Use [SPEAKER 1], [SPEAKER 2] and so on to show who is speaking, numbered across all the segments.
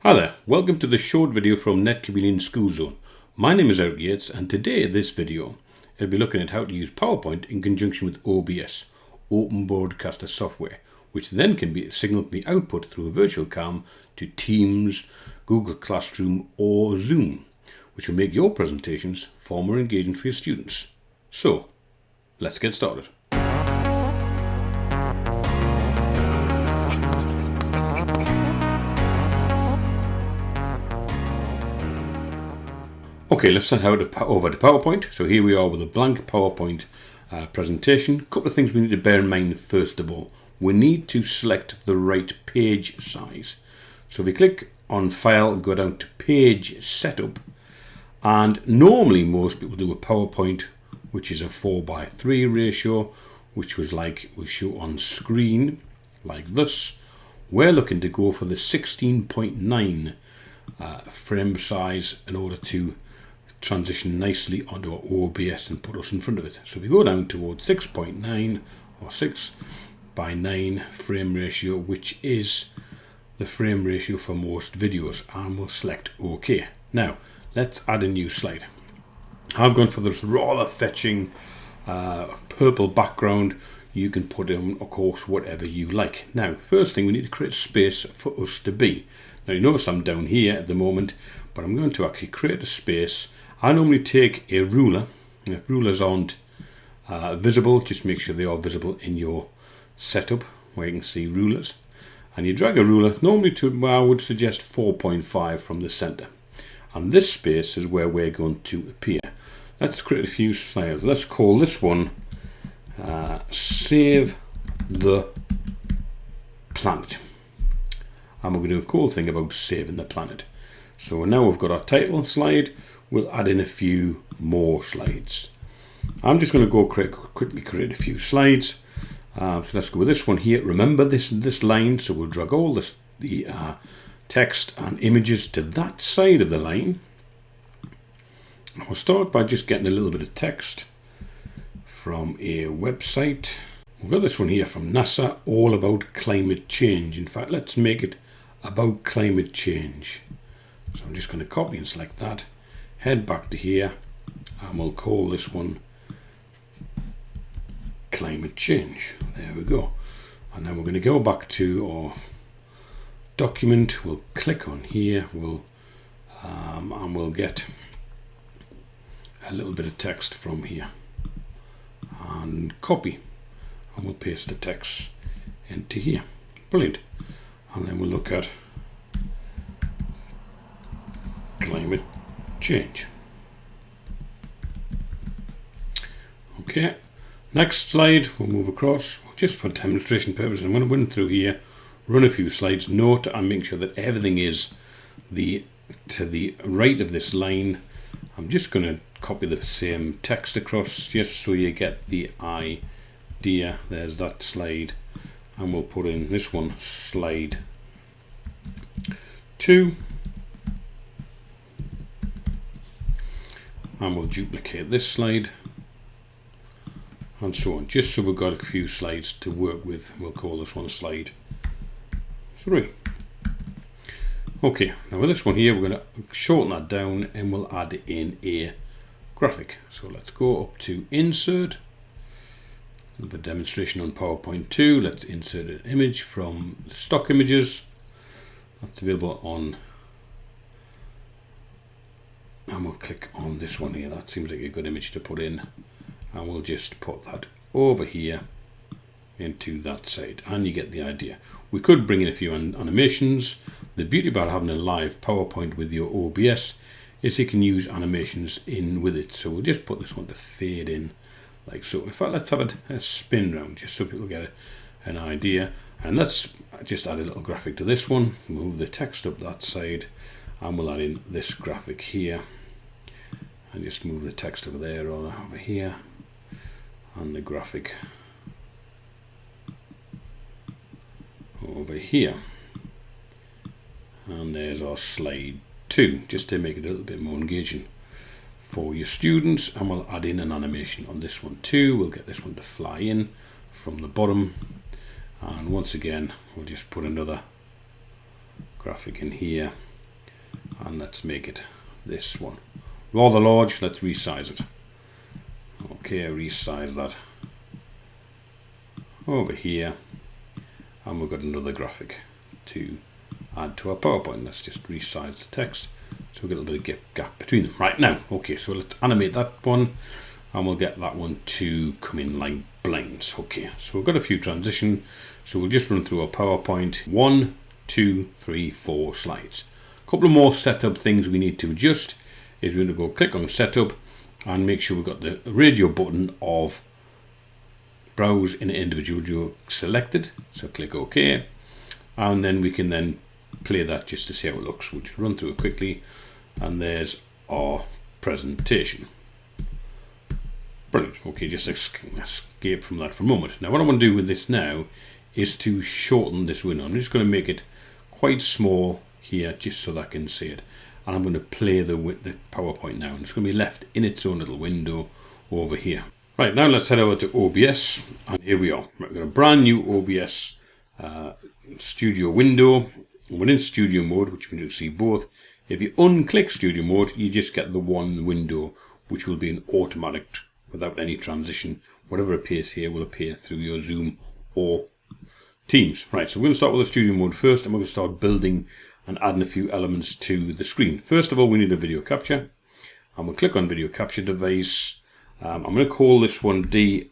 [SPEAKER 1] Hi there, welcome to the short video from Net Chameleon School Zone. My name is Eric Yates, and today in this video I'll be looking at how to use PowerPoint in conjunction with OBS, Open Broadcaster software, which then can be signaled be output through a virtual cam to Teams, Google Classroom or Zoom, which will make your presentations far more engaging for your students. So, let's get started. Okay, let's start over to PowerPoint. So here we are with a blank PowerPoint presentation. A couple of things we need to bear in mind first of all. We need to select the right page size. So if we click on File, go down to Page Setup, and normally most people do a PowerPoint which is a 4:3 ratio, which was like we show on screen, like this. We're looking to go for the 16.9 frame size in order to transition nicely onto our OBS and put us in front of it. So we go down towards 6.9 or 6:9 frame ratio, which is the frame ratio for most videos, and we'll select OK. Now let's add a new slide. I've gone for this rather fetching purple background. You can put in, of course, whatever you like. Now, first thing, we need to create space for us to be. Now, you notice I'm down here at the moment, but I'm going to actually create a space. I normally take a ruler. If rulers aren't visible, just make sure they are visible in your setup where you can see rulers. And you drag a ruler, normally to, well, I would suggest 4.5 from the center. And this space is where we're going to appear. Let's create a few slides. Let's call this one Save the Planet. And we're going to do a cool thing about saving the planet. So now we've got our title slide. We'll add in a few more slides. I'm just going to go quickly create a few slides. So let's go with this one here. Remember this line, so we'll drag all the text and images to that side of the line. We'll start by just getting a little bit of text from a website. We've got this one here from NASA, all about climate change. In fact, let's make it about climate change. So I'm just going to copy and select that, head back to here, and we'll call this one climate change. There we go. And then we're going to go back to our document. We'll click on here, and we'll get a little bit of text from here and copy, and we'll paste the text into here. Brilliant. And then we'll look at climate change. Okay, next slide, we'll move across just for demonstration purposes. I'm going to run through here, run a few slides, note and make sure that everything is to the right of this line. I'm just going to copy the same text across just so you get the idea. There's that slide, and we'll put in this one, slide 2, and we'll duplicate this slide, and so on, just so we've got a few slides to work with. We'll call this one slide 3. Okay, now with this one here, we're going to shorten that down and we'll add in a graphic. So let's go up to Insert, a little bit of demonstration on PowerPoint 2. Let's insert an image from the stock images. That's available on, and we'll click on this one here. That seems like a good image to put in, and we'll just put that over here into that side, and you get the idea. We could bring in a few animations. The beauty about having a live PowerPoint with your OBS is you can use animations in with it. So we'll just put this one to fade in like so. In fact, let's have a spin round just so people get an idea. And let's just add a little graphic to this one. Move the text up that side, and we'll add in this graphic here. And just move the text over there or over here, and the graphic over here. And there's our slide 2, just to make it a little bit more engaging for your students. And we'll add in an animation on this one too. We'll get this one to fly in from the bottom, and once again we'll just put another graphic in here and let's make it this one. Rather large, let's resize it. Okay, resize that over here, and we've got another graphic to add to our PowerPoint. Let's just resize the text so we get a little bit of gap between them. Right now, okay, so let's animate that one, and we'll get that one to come in like blinds. Okay, so we've got a few transitions, so we'll just run through our PowerPoint. 1, 2, 3, 4 slides. A couple of more setup things we need to adjust is we're going to go click on setup and make sure we've got the radio button of browse in an individual video selected. So click OK, and then we can then play that just to see how it looks. We'll just run through it quickly, and there's our presentation. Brilliant. Okay, just escape from that for a moment. Now what I want to do with this now is to shorten this window. I'm just going to make it quite small here just so that I can see it. And I'm going to play the PowerPoint now, and it's going to be left in its own little window over here. Right, now let's head over to OBS, and here we are. We've got a brand new OBS Studio window. We're in Studio mode, which we can see both. If you unclick Studio mode, you just get the one window, which will be an automatic without any transition. Whatever appears here will appear through your Zoom or Teams. Right, so we're going to start with the Studio mode first, and we're going to start building and adding a few elements to the screen. First of all, we need a video capture, and we'll click on video capture device. I'm going to call this one DLSR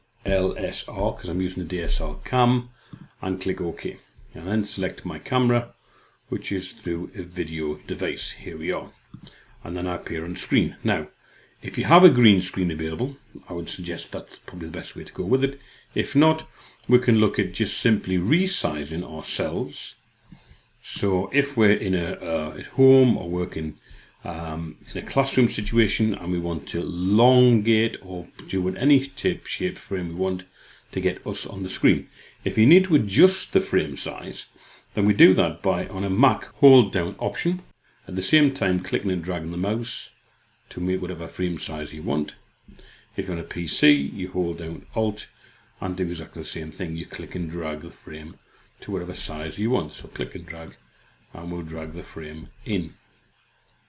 [SPEAKER 1] because I'm using the DSLR cam, and click OK. And then select my camera, which is through a video device. Here we are. And then I appear on screen. Now, if you have a green screen available, I would suggest that's probably the best way to go with it. If not, we can look at just simply resizing ourselves. So if we're in at home or working in a classroom situation and we want to elongate or do with any shape frame we want to get us on the screen. If you need to adjust the frame size, then we do that by, on a Mac, hold down Option, at the same time clicking and dragging the mouse to make whatever frame size you want. If you're on a PC, you hold down Alt and do exactly the same thing. You click and drag the frame to whatever size you want. So click and drag, and we'll drag the frame in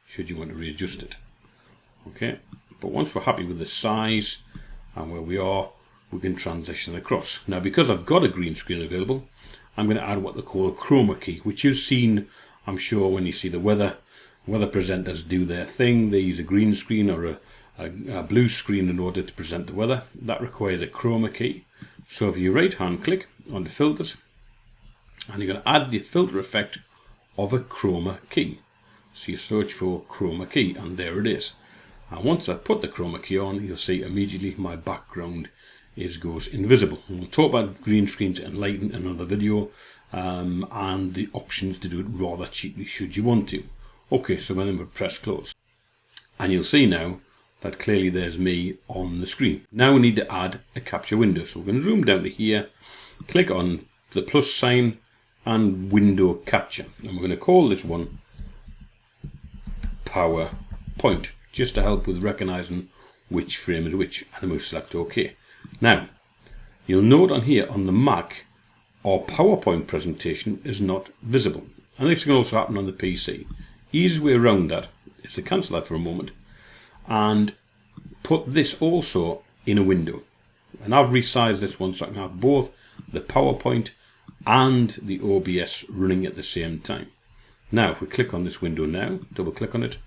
[SPEAKER 1] should you want to readjust it. Okay, but once we're happy with the size and where we are, we can transition across. Now, because I've got a green screen available, I'm going to add what they call a chroma key, which you've seen, I'm sure, when you see the weather presenters do their thing. They use a green screen or a blue screen in order to present the weather. That requires a chroma key. So if you right hand click on the filters, and you're going to add the filter effect of a chroma key. So you search for chroma key, and there it is. And once I put the chroma key on, you'll see immediately my background goes invisible. We'll talk about green screens and lighting in another video, and the options to do it rather cheaply should you want to. Okay, so then we'll press close. And you'll see now that clearly there's me on the screen. Now we need to add a capture window. So we're going to zoom down to here, click on the plus sign and window capture. And we're going to call this one PowerPoint, just to help with recognizing which frame is which, and then we'll select OK. Now, you'll note on here on the Mac, our PowerPoint presentation is not visible. And this can also happen on the PC. Easy way around that is to cancel that for a moment and put this also in a window. And I've resized this one so I can have both the PowerPoint and the OBS running at the same time. Now, if we click on this window now, double click on it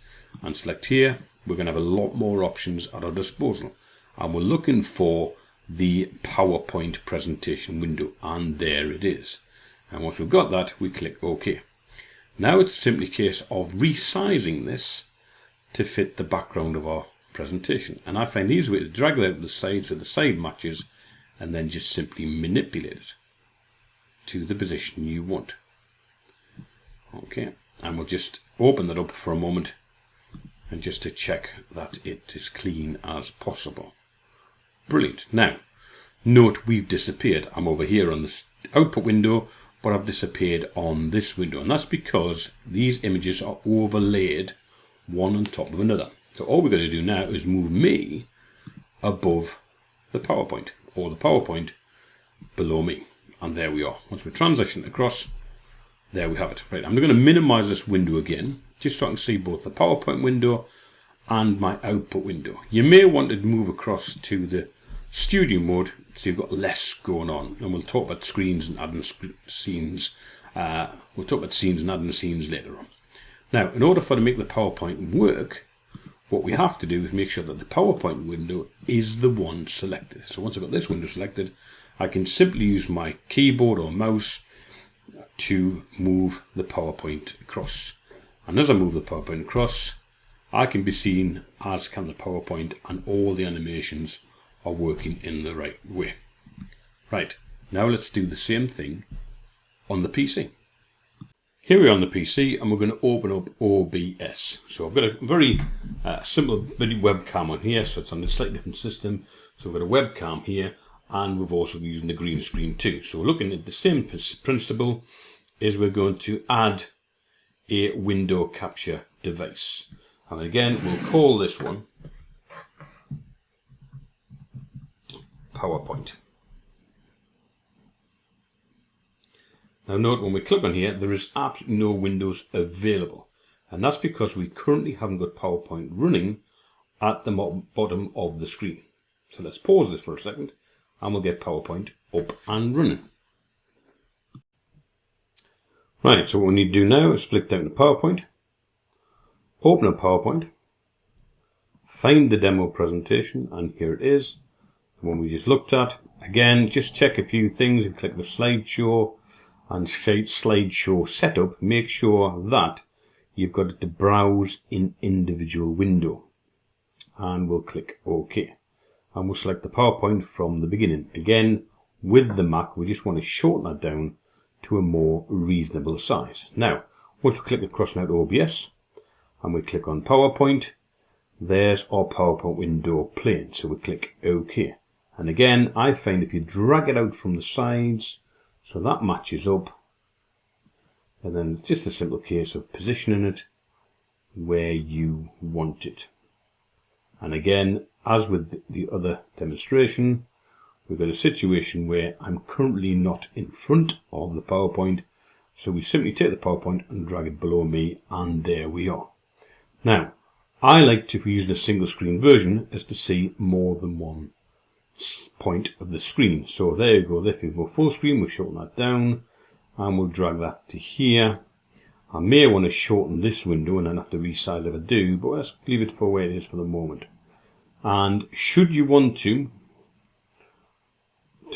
[SPEAKER 1] and select here, we're going to have a lot more options at our disposal. And we're looking for the PowerPoint presentation window, and there it is. And once we've got that, we click OK. Now it's simply a case of resizing this to fit the background of our presentation. And I find the easy way to drag it out to the side so the side matches, and then just simply manipulate it to the position you want. Okay, and we'll just open that up for a moment and just to check that it is clean as possible. Brilliant. Now, note we've disappeared. I'm over here on this output window, but I've disappeared on this window, and that's because these images are overlaid one on top of another. So all we're going to do now is move me above the PowerPoint, or the PowerPoint below me, and there we are. Once we transition across, there we have it. Right, I'm going to minimize this window again just so I can see both the PowerPoint window and my output window. You may want to move across to the studio mode so you've got less going on, and we'll talk about screens and adding scenes. We'll talk about scenes and adding scenes later on. Now, in order for to make the PowerPoint work, what we have to do is make sure that the PowerPoint window is the one selected. So once I've got this window selected, I can simply use my keyboard or mouse to move the PowerPoint across. And as I move the PowerPoint across, I can be seen, as can the PowerPoint, and all the animations are working in the right way. Right, now let's do the same thing on the PC. Here we are on the PC, and we're going to open up OBS. So I've got a very simple video webcam on here, so it's on a slightly different system. So we've got a webcam here, and we've also been using the green screen too. So we're looking at the same principle, is we're going to add a window capture device. And again, we'll call this one PowerPoint. Now note, when we click on here, there is absolutely no windows available. And that's because we currently haven't got PowerPoint running at the bottom of the screen. So let's pause this for a second, and we'll get PowerPoint up and running. Right, so what we need to do now is flick down to PowerPoint, open up PowerPoint, find the demo presentation, and here it is, the one we just looked at. Again, just check a few things. You click the slideshow and slideshow setup. Make sure that you've got it to browse in individual window, and we'll click OK. And we'll select the PowerPoint from the beginning. Again, with the Mac, we just want to shorten that down to a more reasonable size. Now, once we click across now to OBS, and we click on PowerPoint, there's our PowerPoint window playing. So we click OK. And again, I find if you drag it out from the sides, so that matches up, and then it's just a simple case of positioning it where you want it. And again, as with the other demonstration, we've got a situation where I'm currently not in front of the PowerPoint, so we simply take the PowerPoint and drag it below me, and there we are. Now, I like to use the single screen version as to see more than one point of the screen. So there you go. If we go full screen, we'll shorten that down, and we'll drag that to here. I may want to shorten this window and then have to resize if I do, but let's leave it for where it is for the moment. And should you want to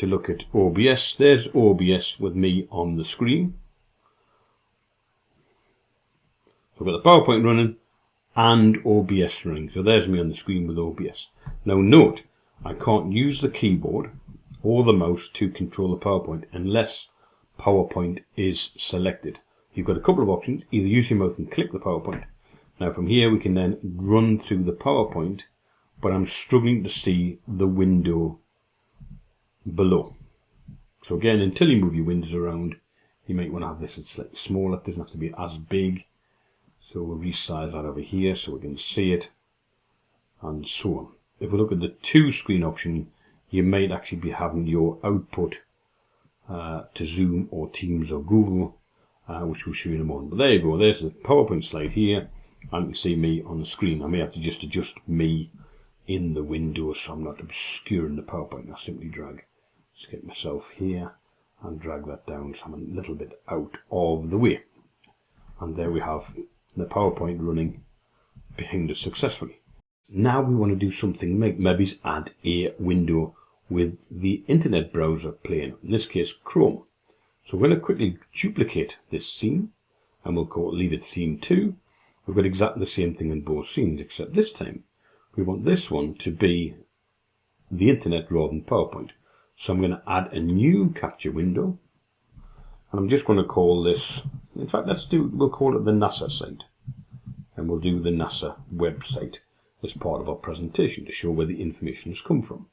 [SPEAKER 1] look at OBS, there's OBS with me on the screen. So I've got the PowerPoint running and OBS running. So there's me on the screen with OBS. Now note, I can't use the keyboard or the mouse to control the PowerPoint unless PowerPoint is selected. You've got a couple of options. Either use your mouse and click the PowerPoint. Now from here we can then run through the PowerPoint, but I'm struggling to see the window below. So again, until you move your windows around, you might want to have this slightly smaller. It doesn't have to be as big. So we'll resize that over here so we can see it, and so on. If we look at the two screen option, you might actually be having your output to Zoom or Teams or Google, which we'll show you in a moment. But there you go, there's the PowerPoint slide here, and you can see me on the screen. I may have to just adjust me in the window so I'm not obscuring the PowerPoint. I simply drag, just get myself here and drag that down so I'm a little bit out of the way. And there we have the PowerPoint running behind us successfully. Now we want to do something, maybe add a window with the internet browser playing, in this case Chrome. So we're going to quickly duplicate this scene, and we'll leave it scene 2. We've got exactly the same thing in both scenes, except this time we want this one to be the internet rather than PowerPoint. So I'm going to add a new capture window, and I'm just going to call this, in fact we'll call it the NASA site, and we'll do the NASA website as part of our presentation to show where the information has come from.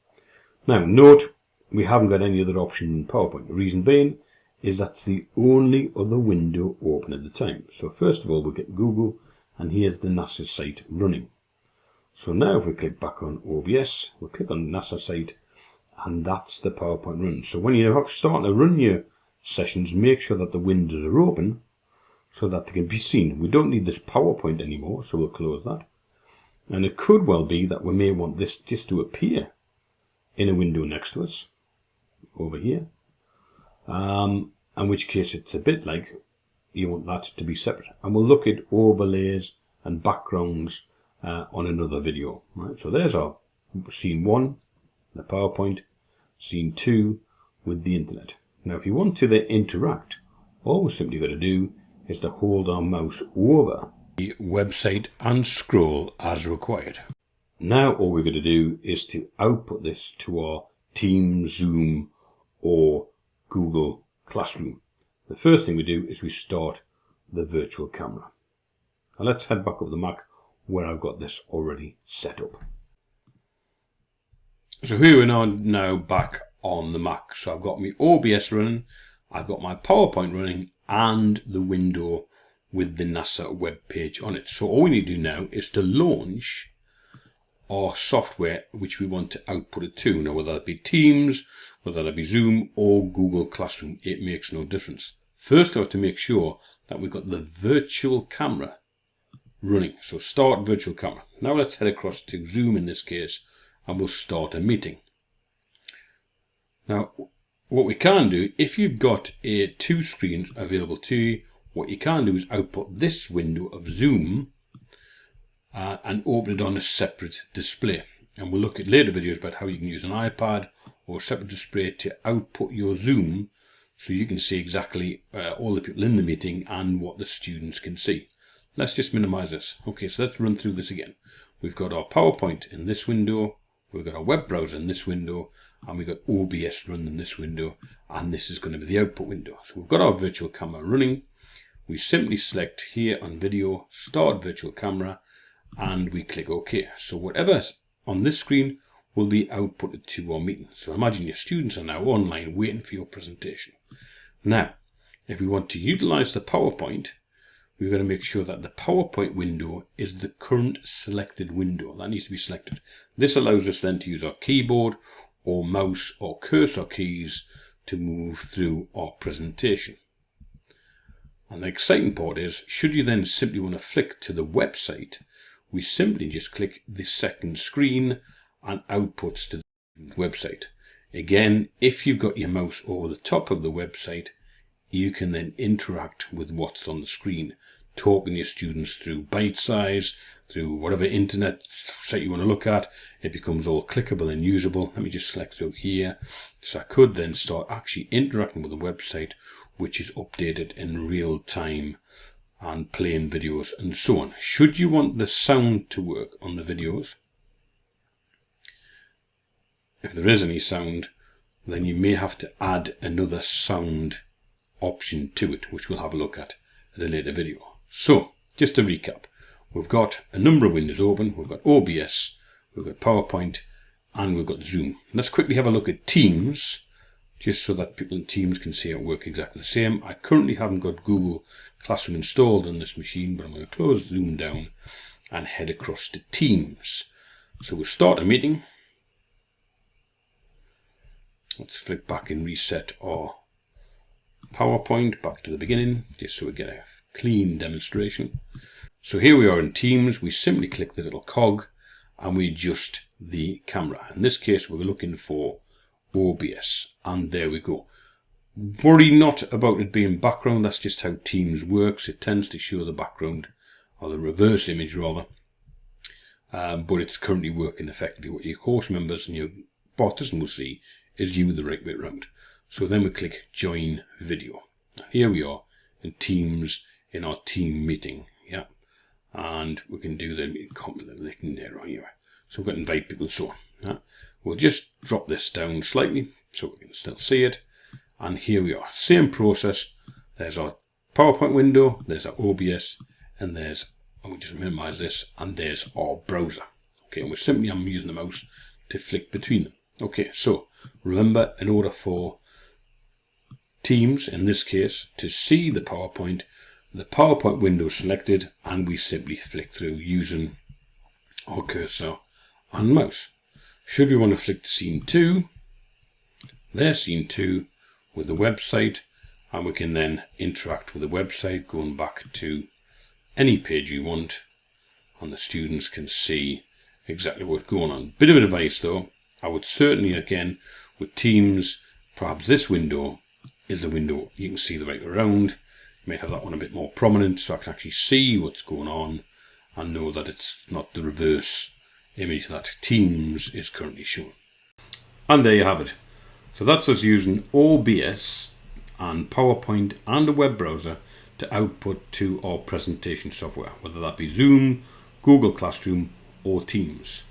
[SPEAKER 1] Now note, we haven't got any other option in PowerPoint. The reason being is that's the only other window open at the time. So first of all, we'll get Google, and here's the NASA site running. So now if we click back on OBS, we'll click on the NASA site, and that's the PowerPoint run. So when you're starting to run your sessions, make sure that the windows are open so that they can be seen. We don't need this PowerPoint anymore, so we'll close that. And it could well be that we may want this just to appear in a window next to us, over here. In which case it's a bit like you want that to be separate. And we'll look at overlays and backgrounds on another video. Right? So there's our scene 1, the PowerPoint, scene 2 with the internet. Now if you want to then interact, all we're simply going to do is to hold our mouse over the website and scroll as required. Now all we're going to do is to output this to our Teams, Zoom or Google Classroom. The first thing we do is we start the virtual camera. Now let's head back over the Mac where I've got this already set up. So here we are now back on the Mac. So I've got my OBS running, I've got my PowerPoint running and the window with the NASA web page on it. So all we need to do now is to launch our software which we want to output it to. Now whether that be Teams, whether that be Zoom or Google Classroom, it makes no difference. First I have to make sure that we've got the virtual camera running. So start virtual camera. Now let's head across to Zoom in this case and we'll start a meeting. Now what we can do, if you've got two screens available to you, what you can do is output this window of Zoom and open it on a separate display. And we'll look at later videos about how you can use an iPad or a separate display to output your Zoom so you can see exactly all the people in the meeting and what the students can see. Let's just minimize this. Okay, so let's run through this again. We've got our PowerPoint in this window, we've got our web browser in this window, and we've got OBS running in this window, and this is going to be the output window. So we've got our virtual camera running. We simply select here on video, start virtual camera, and we click OK. So whatever's on this screen will be outputted to our meeting. So imagine your students are now online waiting for your presentation. Now, if we want to utilize the PowerPoint, we've got to make sure that the PowerPoint window is the current selected window. That needs to be selected. This allows us then to use our keyboard or mouse or cursor keys to move through our presentation. And the exciting part is, should you then simply want to flick to the website, we simply just click the second screen and outputs to the website. Again, if you've got your mouse over the top of the website, you can then interact with what's on the screen, talking to your students through bite size, through whatever internet site you want to look at. It becomes all clickable and usable. Let me just select through here. So I could then start actually interacting with the website, which is updated in real time and playing videos and so on. Should you want the sound to work on the videos, if there is any sound, then you may have to add another sound option to it, which we'll have a look at in a later video. So just to recap, we've got a number of windows open. We've got OBS, we've got PowerPoint, and we've got Zoom. Let's quickly have a look at Teams, just so that people in Teams can see it work exactly the same. I currently haven't got Google Classroom installed on this machine, but I'm going to close Zoom down and head across to Teams. So we'll start a meeting. Let's flick back and reset our PowerPoint back to the beginning, just so we get a clean demonstration. So here we are in Teams. We simply click the little cog and we adjust the camera. In this case, we're looking for OBS, and there we go. Worry not about it being background. That's just how Teams works. It tends to show the background, or the reverse image rather, but it's currently working effectively. What your course members and your participants will see is you the right way around. So then we click join video. Here we are in Teams in our team meeting. Yeah, and we can do the comment there right here. So we're going to invite people and so on. Yeah? We'll just drop this down slightly so we can still see it. And here we are, same process. There's our PowerPoint window, there's our OBS, and we'll just minimize this, and there's our browser. Okay, and I'm using the mouse to flick between them. Okay, so remember, in order for Teams, in this case, to see the PowerPoint window is selected, and we simply flick through using our cursor and mouse. Should we want to flick to scene 2, there's scene 2 with the website and we can then interact with the website, going back to any page you want, and the students can see exactly what's going on. Bit of advice though, I would certainly, again, with Teams, perhaps this window is the window you can see the right around. You might have that one a bit more prominent so I can actually see what's going on and know that it's not the reverse image that Teams is currently showing. And there you have it. So that's us using OBS and PowerPoint and a web browser to output to our presentation software, whether that be Zoom, Google Classroom or Teams.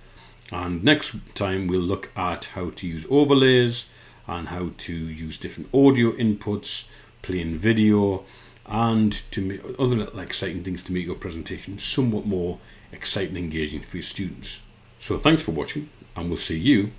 [SPEAKER 1] And next time we'll look at how to use overlays and how to use different audio inputs, playing video, and to make other exciting things to make your presentation somewhat more exciting and engaging for your students. So thanks for watching, and we'll see you